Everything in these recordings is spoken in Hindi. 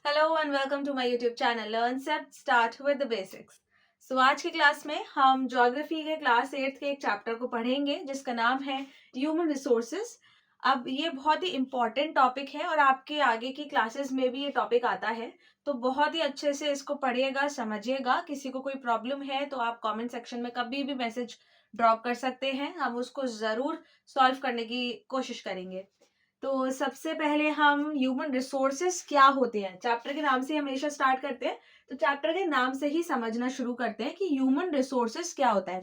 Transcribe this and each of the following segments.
Hello and welcome to my YouTube channel learn set start with the basics. So आज की क्लास में हम ज्योग्राफी के क्लास 8 के एक चैप्टर को पढ़ेंगे जिसका नाम है ह्यूमन रिसोर्सेज। अब ये बहुत ही इम्पॉर्टेंट टॉपिक है और आपके आगे की क्लासेस में भी ये टॉपिक आता है, तो बहुत ही अच्छे से इसको पढ़िएगा, समझिएगा। किसी को कोई प्रॉब्लम है तो आप कमेंट सेक्शन में कभी भी मैसेज ड्रॉप कर सकते हैं, हम उसको ज़रूर सॉल्व करने की कोशिश करेंगे। तो सबसे पहले हम ह्यूमन रिसोर्सेस क्या होते हैं चैप्टर के नाम से हमेशा स्टार्ट करते हैं। तो चैप्टर के नाम से ही समझना शुरू करते हैं कि ह्यूमन रिसोर्सेस क्या होता है।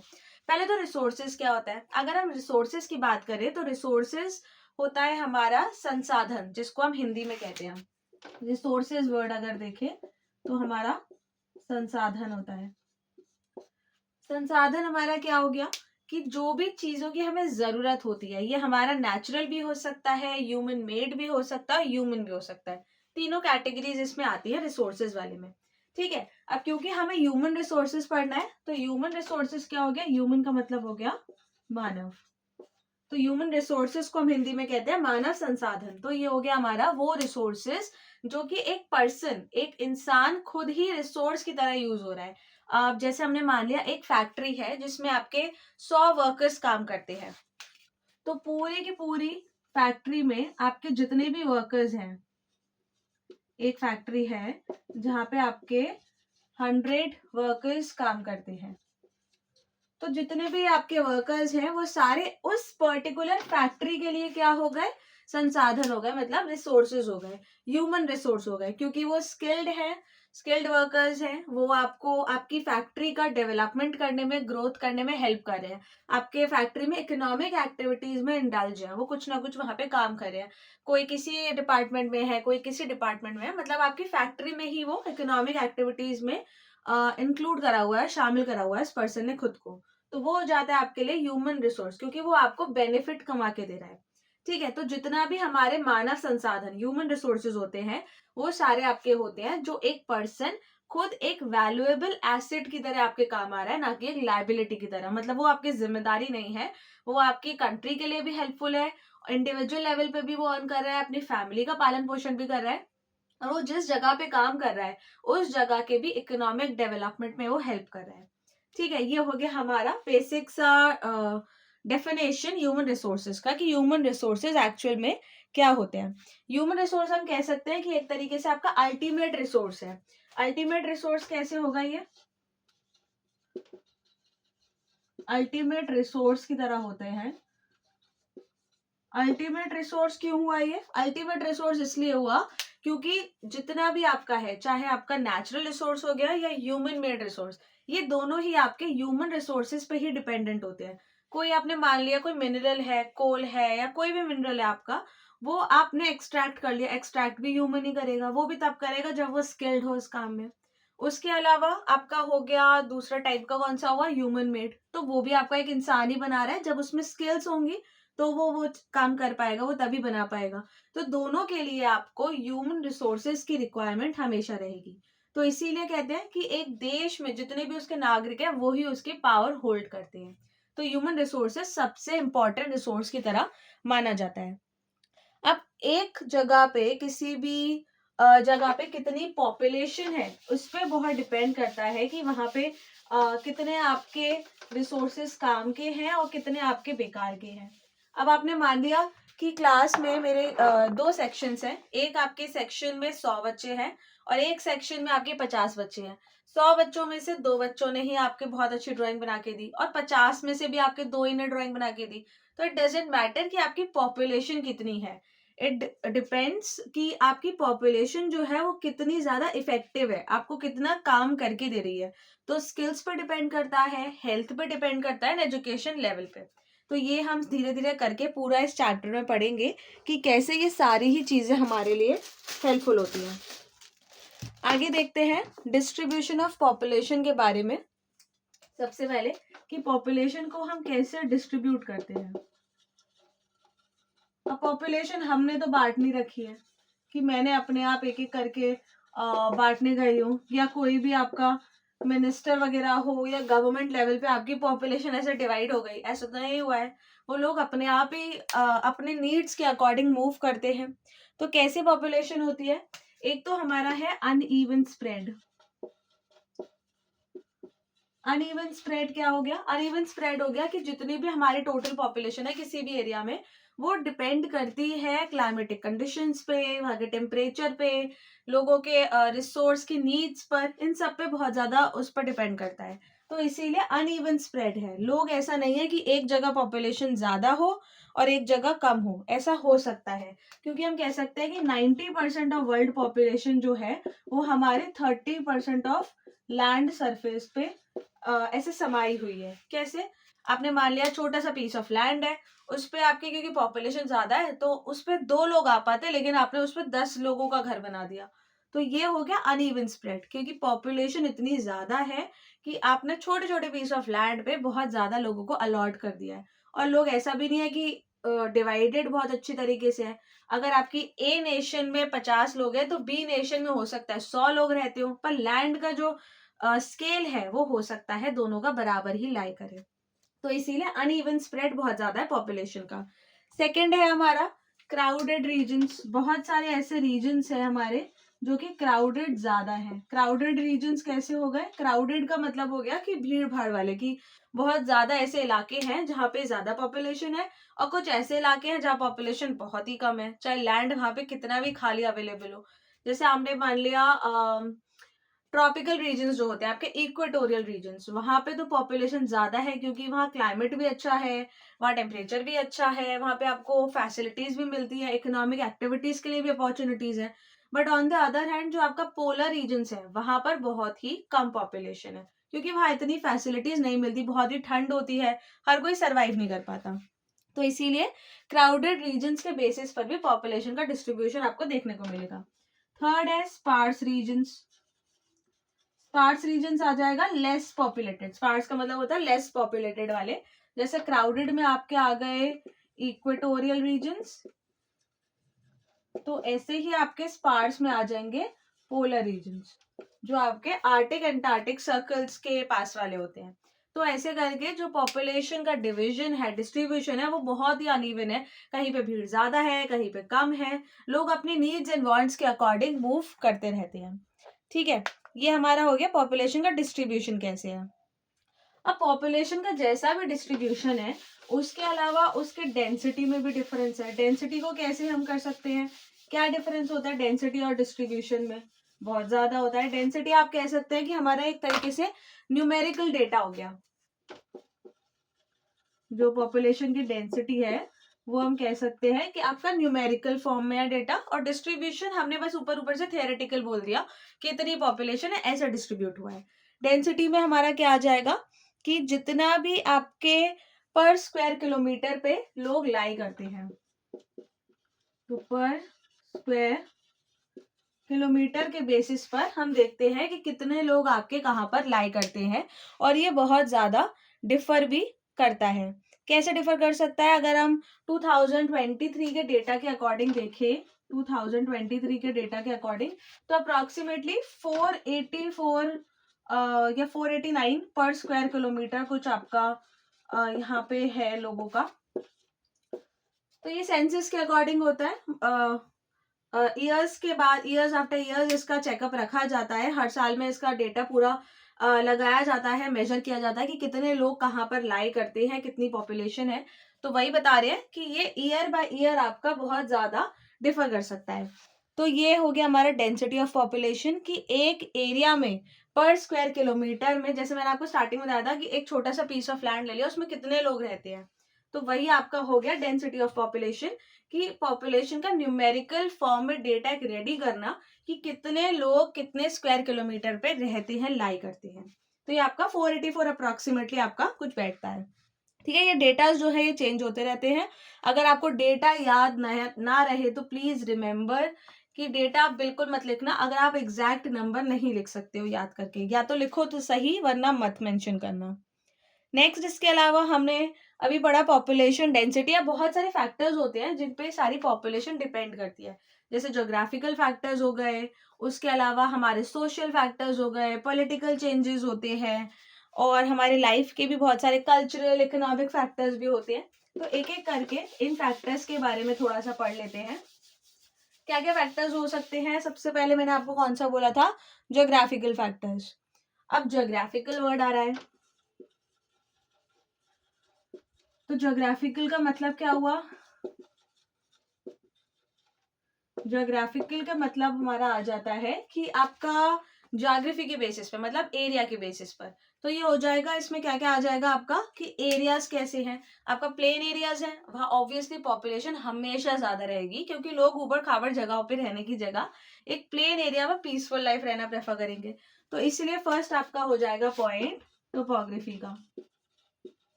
पहले तो रिसोर्सेस क्या होता है, अगर हम रिसोर्सेस की बात करें तो रिसोर्सेस होता है हमारा संसाधन, जिसको हम हिंदी में कहते हैं। रिसोर्सेज वर्ड अगर देखें तो हमारा संसाधन होता है। संसाधन हमारा क्या हो गया कि जो भी चीजों की हमें जरूरत होती है, ये हमारा नेचुरल भी हो सकता है, ह्यूमन मेड भी हो सकता है, ह्यूमन भी हो सकता है। तीनों कैटेगरीज इसमें आती है रिसोर्सेज वाले में। ठीक है, अब क्योंकि हमें ह्यूमन रिसोर्सेज पढ़ना है तो ह्यूमन रिसोर्सेज क्या हो गया, ह्यूमन का मतलब हो गया मानव। तो ह्यूमन रिसोर्सेज को हम हिंदी में कहते हैं मानव संसाधन। तो ये हो गया हमारा वो रिसोर्सेज जो कि एक पर्सन, एक इंसान खुद ही रिसोर्स की तरह यूज हो रहा है। अब जैसे हमने मान लिया एक फैक्ट्री है जिसमें आपके 100 वर्कर्स काम करते हैं, तो पूरी की पूरी फैक्ट्री में आपके जितने भी वर्कर्स हैं, एक फैक्ट्री है जहां पे आपके 100 वर्कर्स काम करते हैं, तो जितने भी आपके वर्कर्स हैं वो सारे उस पर्टिकुलर फैक्ट्री के लिए क्या हो गए, संसाधन हो गए, मतलब रिसोर्सेज हो गए, ह्यूमन रिसोर्स हो गए, क्योंकि वो स्किल्ड है, स्किल्ड वर्कर्स हैं। वो आपको आपकी फैक्ट्री का डेवलपमेंट करने में, ग्रोथ करने में हेल्प कर रहे हैं, आपके फैक्ट्री में इकोनॉमिक एक्टिविटीज में इंडल्ज है, वो कुछ ना कुछ वहां पे काम कर रहे हैं। कोई किसी डिपार्टमेंट में है, कोई किसी डिपार्टमेंट में है, मतलब आपकी फैक्ट्री में ही वो इकोनॉमिक एक्टिविटीज में इंक्लूड करा हुआ है, शामिल करा हुआ है इस पर्सन ने खुद को। तो वो हो जाता है आपके लिए ह्यूमन रिसोर्स, क्योंकि वो आपको बेनिफिट कमा के दे रहा है। ठीक है, तो जितना भी हमारे मानव संसाधन ह्यूमन रिसोर्सेज होते हैं वो सारे आपके होते हैं जो एक पर्सन खुद एक वैल्यूएबल एसेट की तरह आपके काम आ रहा है, ना कि एक लाइबिलिटी की तरह। मतलब वो आपकी जिम्मेदारी नहीं है, वो आपकी कंट्री के लिए भी हेल्पफुल है, इंडिविजुअल लेवल पे भी वो अर्न कर रहा है, अपनी फैमिली का पालन पोषण भी कर रहा है, और वो जिस जगह पे काम कर रहा है उस जगह के भी इकोनॉमिक डेवलपमेंट में वो हेल्प कर रहा है। ठीक है, ये हो गया हमारा बेसिक सा डेफिनेशन ह्यूमन रिसोर्सेज का, कि ह्यूमन रिसोर्सेज एक्चुअल में क्या होते हैं। ह्यूमन रिसोर्स हम कह सकते हैं कि एक तरीके से आपका अल्टीमेट रिसोर्स है। अल्टीमेट रिसोर्स कैसे होगा, ये अल्टीमेट रिसोर्स की तरह होते हैं। अल्टीमेट रिसोर्स क्यों हुआ, ये अल्टीमेट रिसोर्स इसलिए हुआ क्योंकि जितना भी आपका है, चाहे आपका नेचुरल रिसोर्स हो गया या ह्यूमन मेड रिसोर्स, ये दोनों ही आपके ह्यूमन रिसोर्सेज पे ही डिपेंडेंट होते हैं। कोई आपने मान लिया कोई मिनरल है, कोल है, या कोई भी मिनरल है आपका, वो आपने एक्सट्रैक्ट कर लिया, एक्सट्रैक्ट भी ह्यूमन ही करेगा, वो भी तब करेगा जब वो स्किल्ड हो इस काम में। उसके अलावा आपका हो गया दूसरा टाइप का, कौन सा हुआ, ह्यूमन मेड, तो वो भी आपका एक इंसान ही बना रहा है, जब उसमें स्किल्स होंगी तो वो काम कर पाएगा, वो तभी बना पाएगा। तो दोनों के लिए आपको ह्यूमन रिसोर्सेज की रिक्वायरमेंट हमेशा रहेगी। तो इसीलिए कहते हैं कि एक देश में जितने भी उसके नागरिक हैं वो ही उसकी पावर होल्ड करते हैं। तो ह्यूमन रिसोर्सेज सबसे इंपॉर्टेंट रिसोर्स की तरह माना जाता है। अब एक जगह पे, किसी भी जगह पे कितनी पॉपुलेशन है उस पर बहुत डिपेंड करता है कि वहां पे कितने आपके रिसोर्सेस काम के हैं और कितने आपके बेकार के हैं। अब आपने मान लिया कि क्लास में मेरे दो सेक्शंस हैं, एक आपके सेक्शन में 100 बच्चे हैं और एक सेक्शन में आपके 50 बच्चे हैं। 100 बच्चों में से 2 बच्चों ने ही आपके बहुत अच्छी ड्राइंग बना के दी और 50 में से भी आपके 2 ही ने ड्राइंग बना के दी। तो इट डजेंट मैटर कि आपकी पॉपुलेशन कितनी है, इट डिपेंड्स कि आपकी पॉपुलेशन जो है वो कितनी ज्यादा इफेक्टिव है, आपको कितना काम करके दे रही है। तो स्किल्स पे डिपेंड करता है, हेल्थ पे डिपेंड करता है, एजुकेशन लेवल पे। तो ये हम धीरे धीरे करके पूरा इस चैप्टर में पढ़ेंगे कि कैसे ये सारी ही चीजें हमारे लिए हेल्पफुल होती हैं। आगे देखते हैं डिस्ट्रीब्यूशन ऑफ पॉपुलेशन के बारे में। सबसे पहले कि पॉपुलेशन को हम कैसे डिस्ट्रीब्यूट करते हैं। अब पॉपुलेशन हमने तो बांट नहीं रखी है कि मैंने अपने आप एक एक करके बांटने गई हूँ, या कोई भी आपका मिनिस्टर वगैरह हो या गवर्नमेंट लेवल पे आपकी पॉपुलेशन ऐसे डिवाइड हो गई, ऐसा तो नहीं हुआ है। वो लोग अपने आप ही अपने नीड्स के अकॉर्डिंग मूव करते हैं। तो कैसे पॉपुलेशन होती है, एक तो हमारा है अनइवन स्प्रेड। अनइवन स्प्रेड क्या हो गया? अनइवन स्प्रेड हो गया कि जितनी भी हमारी टोटल पॉपुलेशन है किसी भी एरिया में, वो डिपेंड करती है क्लाइमेटिक कंडीशंस पे, वहां के टेम्परेचर पे, लोगों के रिसोर्स की नीड्स पर, इन सब पे बहुत ज्यादा उस पर डिपेंड करता है। तो इसीलिए अनइवन स्प्रेड है। लोग ऐसा नहीं है कि एक जगह पॉपुलेशन ज्यादा हो और एक जगह कम हो, ऐसा हो सकता है क्योंकि हम कह सकते हैं कि 90% ऑफ वर्ल्ड पॉपुलेशन जो है वो हमारे 30% ऑफ लैंड सरफेस पे ऐसे समाई हुई है। कैसे? आपने मान लिया छोटा सा पीस ऑफ लैंड है, उस पे आपकी क्योंकि पॉपुलेशन ज्यादा है तो उस पे 2 लोग आ पाते, लेकिन आपने उस पे 10 लोगों का घर बना दिया। तो ये हो गया अनइवन स्प्रेड, क्योंकि पॉपुलेशन इतनी ज्यादा है कि आपने छोटे छोटे पीस ऑफ लैंड पे बहुत ज्यादा लोगों को अलॉट कर दिया है। और लोग ऐसा भी नहीं है कि डिवाइडेड बहुत अच्छी तरीके से है। अगर आपकी ए नेशन में 50 लोग हैं तो बी नेशन में हो सकता है 100 लोग रहते हो, पर लैंड का जो स्केल है वो हो सकता है दोनों का बराबर ही लाई करे। तो इसीलिए अनइवन स्प्रेड बहुत ज्यादा है पॉपुलेशन का। सेकंड है हमारा क्राउडेड रीजन्स। बहुत सारे ऐसे रीजन्स है हमारे जो कि क्राउडेड ज्यादा है। क्राउडेड रीजन्स कैसे हो गए? क्राउडेड का मतलब हो गया कि भीड़ भाड़ वाले, की बहुत ज्यादा ऐसे इलाके हैं जहाँ पे ज्यादा पॉपुलेशन है, और कुछ ऐसे इलाके हैं जहाँ पॉपुलेशन बहुत ही कम है, चाहे लैंड वहां पे कितना भी खाली अवेलेबल हो। जैसे हमने मान लिया ट्रॉपिकल रीजन्स जो होते हैं आपके, इक्वेटोरियल रीजन्स, वहां पे तो पॉपुलेशन ज्यादा है क्योंकि वहाँ क्लाइमेट भी अच्छा है, वहाँ टेम्परेचर भी अच्छा है, वहाँ पे आपको फैसिलिटीज भी मिलती है, इकोनॉमिक एक्टिविटीज के लिए भी अपॉर्चुनिटीज है। But on the other hand जो आपका पोलर रीजन्स है वहां पर बहुत ही कम पॉपुलेशन है, क्योंकि वहाँ इतनी फैसिलिटीज नहीं मिलती, बहुत ही ठंड होती है, हर कोई सर्वाइव नहीं कर पाता। तो इसीलिए क्राउडेड रीजन्स के बेसिस पर भी पॉपुलेशन का डिस्ट्रीब्यूशन आपको देखने को मिलेगा। थर्ड है स्पार्स रीजन्स। स्पार्स रीजन्स आ जाएगा लेस पॉपुलेटेड। स्पार्स का मतलब होता है लेस पॉपुलेटेड वाले। जैसे क्राउडेड में आपके आ गए इक्वेटोरियल रीजन्स, तो ऐसे ही आपके स्पार्स में आ जाएंगे पोलर रीजन्स, जो आपके आर्टिक एंटार्क्टिक सर्कल्स के पास वाले होते हैं। तो ऐसे करके जो पॉपुलेशन का डिवीजन है, डिस्ट्रीब्यूशन है, वो बहुत ही अनइवन है। कहीं पे भीड़ ज्यादा है, कहीं पे कम है। लोग अपनी नीड्स एंड वांट्स के अकॉर्डिंग मूव करते रहते हैं। ठीक है, ये हमारा हो गया पॉपुलेशन का डिस्ट्रीब्यूशन कैसे है। अब पॉपुलेशन का जैसा भी डिस्ट्रीब्यूशन है, उसके अलावा उसके डेंसिटी में भी डिफरेंस है। डेंसिटी को कैसे हम कर सकते हैं? क्या डिफरेंस होता है डेंसिटी और डिस्ट्रीब्यूशन में? बहुत ज्यादा होता है। डेंसिटी आप कह सकते हैं कि हमारा एक तरीके से न्यूमेरिकल डेटा हो गया। जो पॉपुलेशन की डेंसिटी है वो हम कह सकते हैं कि आपका न्यूमेरिकल फॉर्म में है डेटा, और डिस्ट्रीब्यूशन हमने बस ऊपर ऊपर से थियोरेटिकल बोल दिया कि इतनी पॉपुलेशन है, ऐसा डिस्ट्रीब्यूट हुआ है। डेंसिटी में हमारा क्या आ जाएगा कि जितना भी आपके पर स्क्वायर किलोमीटर पे लोग लाई करते हैं, तो पर स्क्वायर किलोमीटर के बेसिस पर हम देखते हैं कि कितने लोग आपके कहाँ पर लाई करते हैं, और ये बहुत ज्यादा डिफर भी करता है। कैसे डिफर कर सकता है? अगर हम 2023 के डेटा के अकॉर्डिंग देखें, 2023 के डेटा के अकॉर्डिंग, तो अप्रोक्सीमेटली 484 या 489 पर स्क्वायर किलोमीटर कुछ आपका यहाँ पे है लोगों का। तो ये सेंसस के अकॉर्डिंग होता है। ईयर्स के बाद, ईयर्स आफ्टर ईयर्स इसका चेकअप रखा जाता है। हर साल में इसका डेटा पूरा लगाया जाता है, मेजर किया जाता है कि कितने लोग कहाँ पर लाई करते हैं, कितनी पॉपुलेशन है। तो वही बता रहे हैं कि ये ईयर बाय ईयर आपका बहुत ज्यादा डिफर कर सकता है। तो ये हो गया हमारा डेंसिटी ऑफ पॉपुलेशन, कि एक एरिया में पर स्क्वायर किलोमीटर में, जैसे मैंने आपको स्टार्टिंग में बताया था कि एक छोटा सा पीस ऑफ लैंड ले लिया, उसमें कितने लोग रहते हैं। तो वही आपका हो गया डेंसिटी ऑफ पॉपुलेशन, कि पॉपुलेशन का न्यूमेरिकल फॉर्म में डेटा एक रेडी करना कि कितने लोग कितने स्क्वायर किलोमीटर पे रहते हैं, लाई करते हैं। तो ये आपका 484 अप्रोक्सीमेटली आपका कुछ बैठता है। ठीक है, ये डेटा जो है ये चेंज होते रहते हैं। अगर आपको डेटा याद ना रहे तो प्लीज रिमेम्बर कि डेटा आप बिल्कुल मत लिखना। अगर आप एग्जैक्ट नंबर नहीं लिख सकते हो याद करके, या तो लिखो तो सही, वरना मत मेंशन करना। नेक्स्ट, इसके अलावा हमने अभी पढ़ा पॉपुलेशन डेंसिटी। या बहुत सारे फैक्टर्स होते हैं जिन पे सारी पॉपुलेशन डिपेंड करती है, जैसे ज्योग्राफिकल फैक्टर्स हो गए, उसके अलावा हमारे सोशल फैक्टर्स हो गए, पॉलिटिकल चेंजेस होते हैं, और हमारे लाइफ के भी बहुत सारे कल्चरल इकोनॉमिक फैक्टर्स भी होते हैं। तो एक एक करके इन फैक्टर्स के बारे में थोड़ा सा पढ़ लेते हैं। क्या क्या फैक्टर्स हो सकते हैं? सबसे पहले मैंने आपको कौन सा बोला था? Geographical factors. अब ज्योग्राफिकल वर्ड आ रहा है, तो ज्योग्राफिकल का मतलब क्या हुआ? ज्योग्राफिकल का मतलब हमारा आ जाता है कि आपका ज्योग्राफी के बेसिस पे, मतलब एरिया के बेसिस पर। तो ये हो जाएगा, इसमें क्या क्या आ जाएगा आपका कि एरियाज कैसे हैं। आपका प्लेन एरियाज है, वहाँ ऑब्वियसली पॉपुलेशन हमेशा ज्यादा रहेगी, क्योंकि लोग ऊबड़ खाबड़ जगहों पे रहने की जगह एक प्लेन एरिया में पीसफुल लाइफ रहना प्रेफर करेंगे। तो इसलिए फर्स्ट आपका हो जाएगा पॉइंट टोपोग्राफी का।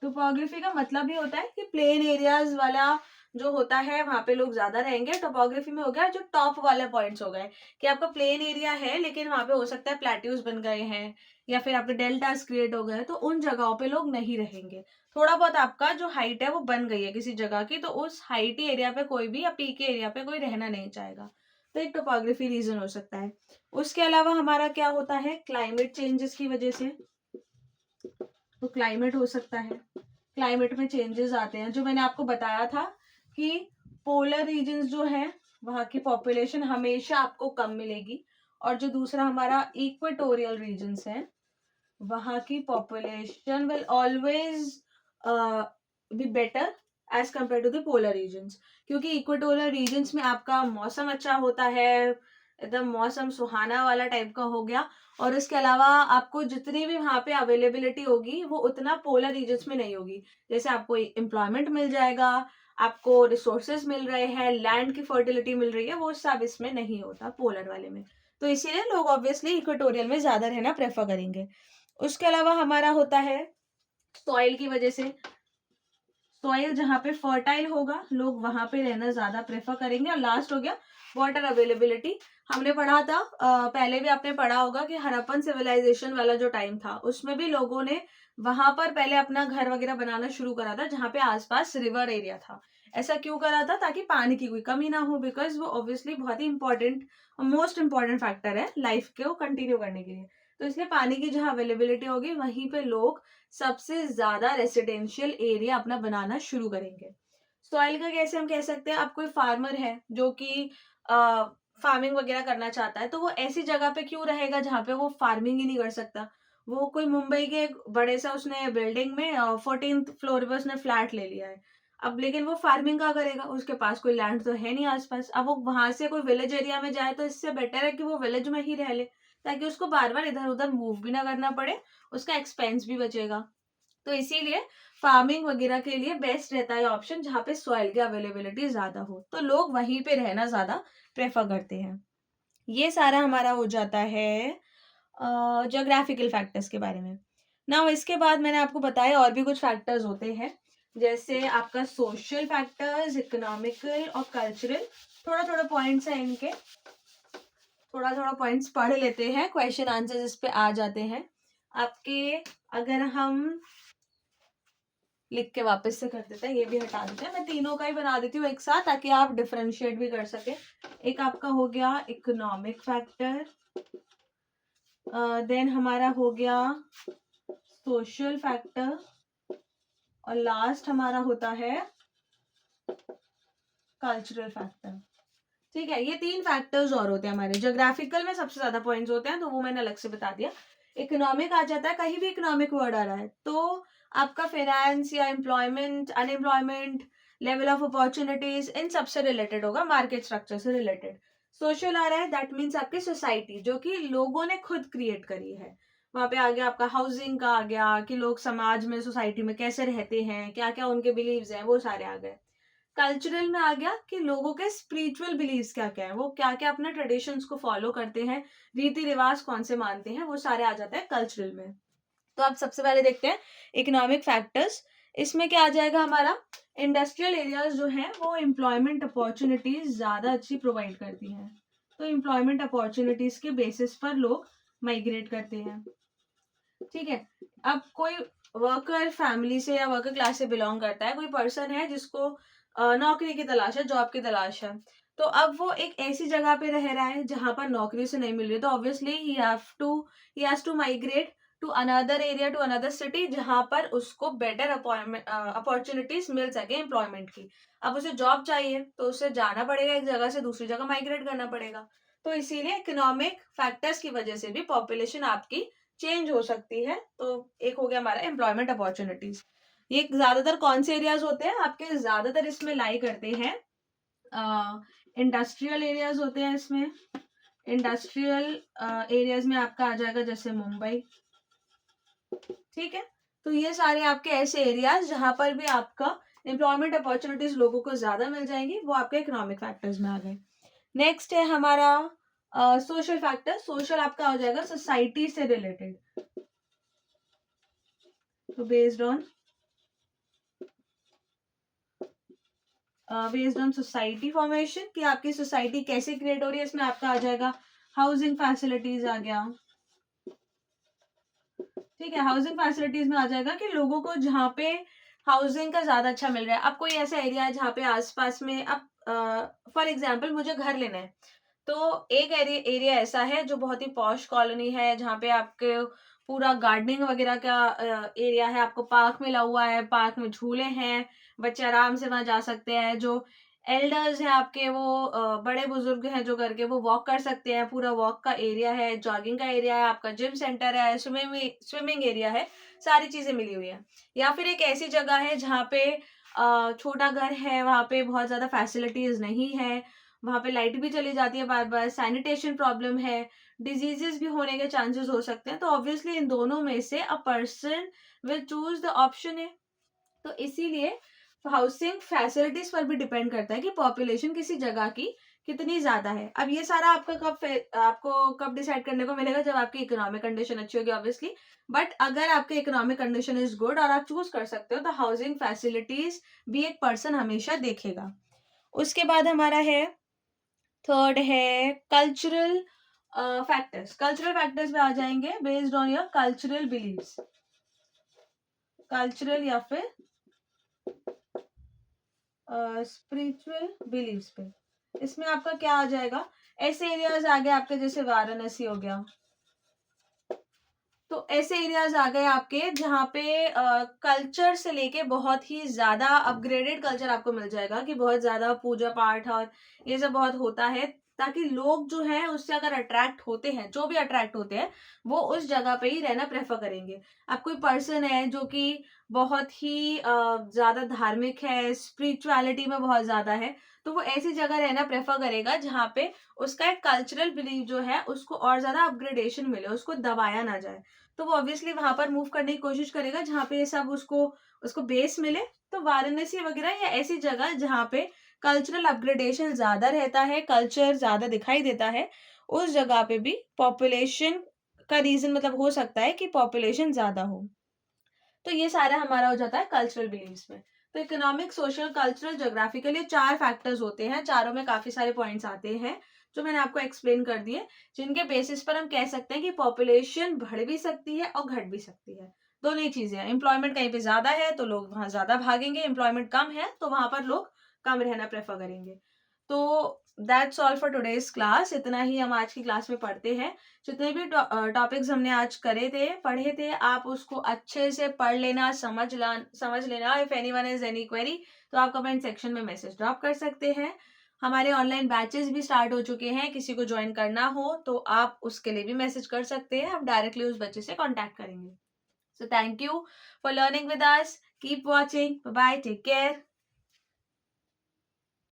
टोपोग्राफी का मतलब ये होता है कि प्लेन एरियाज वाला जो होता है वहां पे लोग ज्यादा रहेंगे। टोपोग्राफी में हो गया जो टॉप वाले पॉइंट्स हो गए कि आपका प्लेन एरिया है लेकिन वहां पे हो सकता है प्लेट्यूज बन गए हैं या फिर आपके डेल्टास क्रिएट हो गए, तो उन जगहों पे लोग नहीं रहेंगे। थोड़ा बहुत आपका जो हाइट है वो बन गई है किसी जगह की, तो उस हाइटी एरिया पे कोई भी या पीक एरिया पे कोई रहना नहीं चाहेगा। तो एक टोपोग्राफी रीजन हो सकता है। उसके अलावा हमारा क्या होता है, क्लाइमेट चेंजेस की वजह से। तो क्लाइमेट हो सकता है, क्लाइमेट में चेंजेस आते हैं, जो मैंने आपको बताया था कि पोलर रीजन्स जो है वहां की पॉपुलेशन हमेशा आपको कम मिलेगी, और जो दूसरा हमारा इक्वेटोरियल रीजन्स है वहां की population will always be better as compare to the polar regions, क्योंकि इक्वेटोरियल रीजन्स में आपका मौसम अच्छा होता है, एकदम मौसम सुहाना वाला टाइप का हो गया। और इसके अलावा आपको जितनी भी वहां पे अवेलेबिलिटी होगी वो उतना पोलर रीजन्स में नहीं होगी। जैसे आपको एम्प्लॉयमेंट मिल जाएगा, आपको रिसोर्सेज मिल रहे हैं, लैंड की फर्टिलिटी मिल रही है, वो सब इसमें नहीं होता पोलर वाले में। तो इसीलिए लोग ऑब्वियसली इक्वेटोरियल में ज्यादा रहना प्रेफर करेंगे। उसके अलावा हमारा होता है सॉइल की वजह से। सॉइल जहाँ पे फर्टाइल होगा लोग वहां पे रहना ज्यादा प्रेफर करेंगे। और लास्ट हो गया वाटर अवेलेबिलिटी। हमने पढ़ा था पहले भी आपने पढ़ा होगा कि हड़प्पन सिविलाइजेशन वाला जो टाइम था उसमें भी लोगों ने वहां पर पहले अपना घर वगैरह बनाना शुरू करा था जहाँ पे आसपास रिवर एरिया था। ऐसा क्यों करा था? ताकि पानी की कोई कमी ना हो, बिकॉज वो ऑब्वियसली बहुत ही इंपॉर्टेंट, मोस्ट इंपॉर्टेंट फैक्टर है लाइफ को कंटिन्यू करने के लिए। तो इसलिए पानी की जहाँ अवेलेबिलिटी होगी वहीं पे लोग सबसे ज्यादा रेसिडेंशियल एरिया अपना बनाना शुरू करेंगे। सॉइल का कैसे हम कह सकते हैं, अब कोई फार्मर है जो कि फार्मिंग वगैरह करना चाहता है, तो वो ऐसी जगह पे क्यों रहेगा जहाँ पे वो फार्मिंग ही नहीं कर सकता। वो कोई मुंबई के एक बड़े सा उसने बिल्डिंग में 14th फ्लोर पे उसने फ्लैट ले लिया है। अब लेकिन वो फार्मिंग का करेगा, उसके पास कोई लैंड तो है नहीं आसपास। अब वो वहां से कोई विलेज एरिया में जाए तो इससे बेटर है कि वो विलेज में ही रह ले, ताकि उसको बार बार इधर उधर मूव भी ना करना पड़े, उसका एक्सपेंस भी बचेगा। तो इसीलिए फार्मिंग वगैरह के लिए बेस्ट रहता है ऑप्शन जहाँ पे सॉइल की अवेलेबिलिटी ज्यादा हो, तो लोग वहीं पे रहना ज्यादा प्रेफर करते हैं। ये सारा हमारा हो जाता है ज्योग्राफिकल फैक्टर्स के बारे में। ना इसके बाद मैंने आपको बताया और भी कुछ फैक्टर्स होते हैं, जैसे आपका सोशल फैक्टर्स, इकोनॉमिकल और कल्चरल। थोड़ा थोड़ा पॉइंट्स हैं इनके, थोड़ा थोड़ा पॉइंट्स पढ़ लेते हैं, क्वेश्चन आंसर्स इस पे आ जाते हैं आपके। अगर हम लिख के वापस से कर देते हैं, ये भी हटा देते हैं, मैं तीनों का ही बना देती हूँ एक साथ ताकि आप डिफरेंशिएट भी कर सके। एक आपका हो गया इकोनॉमिक फैक्टर, देन हमारा हो गया सोशल फैक्टर, और लास्ट हमारा होता है कल्चरल फैक्टर। ठीक है, ये तीन फैक्टर्स और होते हैं हमारे। ज्योग्राफिकल में सबसे ज्यादा पॉइंट्स होते हैं तो वो मैंने अलग से बता दिया। इकोनॉमिक आ जाता है, कहीं भी इकोनॉमिक वर्ड आ रहा है तो आपका फाइनेंस या employment, unemployment, level of opportunities, इन सबसे रिलेटेड होगा, मार्केट स्ट्रक्चर से रिलेटेड। सोशल आ रहा है, दैट मीन्स आपकी सोसाइटी जो कि लोगों ने खुद क्रिएट करी है। वहां पे आ गया आपका हाउसिंग का, आ गया कि लोग समाज में सोसाइटी में कैसे रहते हैं, क्या क्या उनके बिलीव्स हैं, वो सारे आ गए। कल्चरल में आ गया कि लोगों के स्पिरिचुअल बिलीव्स क्या क्या है, वो क्या क्या अपने ट्रेडिशंस को फॉलो करते हैं, रीति रिवाज कौन से मानते हैं, वो सारे आ जाते हैं कल्चरल में। तो आप सबसे पहले देखते हैं इकोनॉमिक फैक्टर्स। इसमें क्या आ जाएगा हमारा, इंडस्ट्रियल एरियाज जो है वो एम्प्लॉयमेंट अपॉर्चुनिटीज ज्यादा अच्छी प्रोवाइड करती हैं, तो एम्प्लॉयमेंट अपॉर्चुनिटीज के बेसिस पर लोग माइग्रेट करते हैं। ठीक है, अब कोई वर्कर फैमिली से या वर्कर क्लास से बिलोंग करता है, कोई पर्सन है जिसको नौकरी की तलाश है, जॉब की तलाश है, तो अब वो एक ऐसी जगह पे रह रहा है जहां पर नौकरी से नहीं मिल रही, तो ऑब्वियसली ही has to migrate to another area, to another city, जहां पर उसको बेटर अपॉर्चुनिटीज मिल सके एम्प्लॉयमेंट की। अब उसे जॉब चाहिए तो उसे जाना पड़ेगा, एक जगह से दूसरी जगह माइग्रेट करना पड़ेगा। तो इसीलिए इकोनॉमिक फैक्टर्स की वजह से भी पॉपुलेशन आपकी चेंज हो सकती है। तो एक हो गया हमारा एम्प्लॉयमेंट अपॉर्चुनिटीज। ये ज्यादातर कौन से एरियाज होते हैं आपके, ज्यादातर इसमें लाई करते हैं इंडस्ट्रियल एरियाज होते हैं इसमें। इंडस्ट्रियल एरियाज में आपका आ जाएगा जैसे मुंबई, ठीक है। तो ये सारे आपके ऐसे एरियाज जहां पर भी आपका एम्प्लॉयमेंट अपॉर्चुनिटीज लोगों को ज्यादा मिल जाएंगी, वो आपके इकोनॉमिक फैक्टर्स में आ गए। नेक्स्ट है हमारा सोशल फैक्टर। सोशल आपका हो जाएगा सोसाइटी से रिलेटेड। तो बेस्ड ऑन सोसाइटी फॉर्मेशन, कि आपकी सोसाइटी कैसे क्रिएट हो रही है, इसमें आपका आ जाएगा हाउसिंग फैसिलिटीज आ गया, ठीक है। हाउसिंग फैसिलिटीज में आ जाएगा कि लोगों को जहाँ पे हाउसिंग का ज्यादा अच्छा मिल रहा है। अब कोई ऐसा एरिया है जहाँ पे आसपास में, अब फॉर एग्जाम्पल मुझे घर लेना है, तो एक एरिया ऐसा है जो बहुत ही पॉश कॉलोनी है, जहाँ पे आपके पूरा गार्डनिंग वगैरह का एरिया है, आपको पार्क मिला हुआ है, पार्क में झूले हैं, बच्चे आराम से वहां जा सकते हैं। जो एल्डर्स हैं आपके, वो बड़े बुजुर्ग हैं जो करके वो वॉक कर सकते हैं, पूरा वॉक का एरिया है, जॉगिंग का एरिया है, आपका जिम सेंटर है, स्विमिंग एरिया है, सारी चीजें मिली हुई है। या फिर एक ऐसी जगह है जहाँ पे छोटा घर है, वहां पे बहुत ज्यादा फैसिलिटीज नहीं है, वहां पे लाइट भी चली जाती है बार बार, सैनिटेशन प्रॉब्लम है, डिजीजेस भी होने के चांसेस हो सकते हैं। तो ऑब्वियसली इन दोनों में से a person will choose the option A. तो इसीलिए हाउसिंग फैसिलिटीज पर भी डिपेंड करता है कि पॉपुलेशन किसी जगह की कितनी ज्यादा है। अब ये सारा आपको कब डिसाइड करने को मिलेगा, जब आपकी इकोनॉमिक कंडीशन अच्छी होगी ऑब्वियसली। बट अगर आपकी इकोनॉमिक कंडीशन इज गुड और आप चूज कर सकते हो, तो हाउसिंग फैसिलिटीज भी एक पर्सन हमेशा देखेगा। उसके बाद हमारा है थर्ड है कल्चरल फैक्टर्स। कल्चरल फैक्टर्स में आ जाएंगे based on your cultural believes, cultural या फिर स्पिरिचुअल बिलीव्स पे। इसमें आपका क्या आ जाएगा, ऐसे एरियाज आ गए आपके जैसे वाराणसी हो गया। तो ऐसे एरियाज आ गए आपके जहाँ पे कल्चर से लेके बहुत ही ज्यादा अपग्रेडेड कल्चर आपको मिल जाएगा, कि बहुत ज्यादा पूजा पाठ और ये सब बहुत होता है, ताकि लोग जो है उससे अगर अट्रैक्ट होते हैं, जो भी अट्रैक्ट होते हैं, वो उस जगह पे ही रहना प्रेफर करेंगे। अब कोई पर्सन है जो कि बहुत ही ज्यादा धार्मिक है, स्पिरिचुअलिटी में बहुत ज्यादा है, तो वो ऐसी जगह रहना प्रेफर करेगा जहाँ पे उसका एक कल्चरल बिलीव जो है उसको और ज्यादा अपग्रेडेशन मिले, उसको दबाया ना जाए। तो वो ऑब्वियसली वहां पर मूव करने की कोशिश करेगा जहाँ पे ये सब उसको उसको बेस मिले। तो वाराणसी वगैरह या ऐसी जगह जहाँ पे कल्चरल अपग्रेडेशन ज्यादा रहता है, कल्चर ज्यादा दिखाई देता है, उस जगह पे भी पॉपुलेशन का रीजन मतलब हो सकता है कि पॉपुलेशन ज्यादा हो। तो ये सारा हमारा हो जाता है कल्चरल बिलीव्स में। तो इकोनॉमिक, सोशल, कल्चरल, ज्योग्राफिकल, ये 4 फैक्टर्स होते हैं। चारों में काफी सारे पॉइंट्स आते हैं जो मैंने आपको एक्सप्लेन कर दिए, जिनके बेसिस पर हम कह सकते हैं कि पॉपुलेशन बढ़ भी सकती है और घट भी सकती है। दोनों ही चीजें हैं। एम्प्लॉयमेंट कहीं पे ज्यादा है तो लोग वहां ज्यादा भागेंगे, एम्प्लॉयमेंट कम है तो वहां पर लोग कम रहना प्रेफर करेंगे। तो that's all for today's class. इतना ही हम आज की क्लास में पढ़ते हैं। जितने भी टॉपिक्स हमने आज पढ़े थे, आप उसको अच्छे से पढ़ लेना, समझ लेना। If anyone is any query तो आप कमेंट सेक्शन में मैसेज ड्रॉप कर सकते हैं। हमारे ऑनलाइन बैचेस भी स्टार्ट हो चुके हैं, किसी को ज्वाइन करना हो तो आप उसके लिए भी मैसेज कर सकते हैं, आप डायरेक्टली उस बच्चे से कॉन्टैक्ट करेंगे। So thank you for learning with us, keep watching, bye, take care.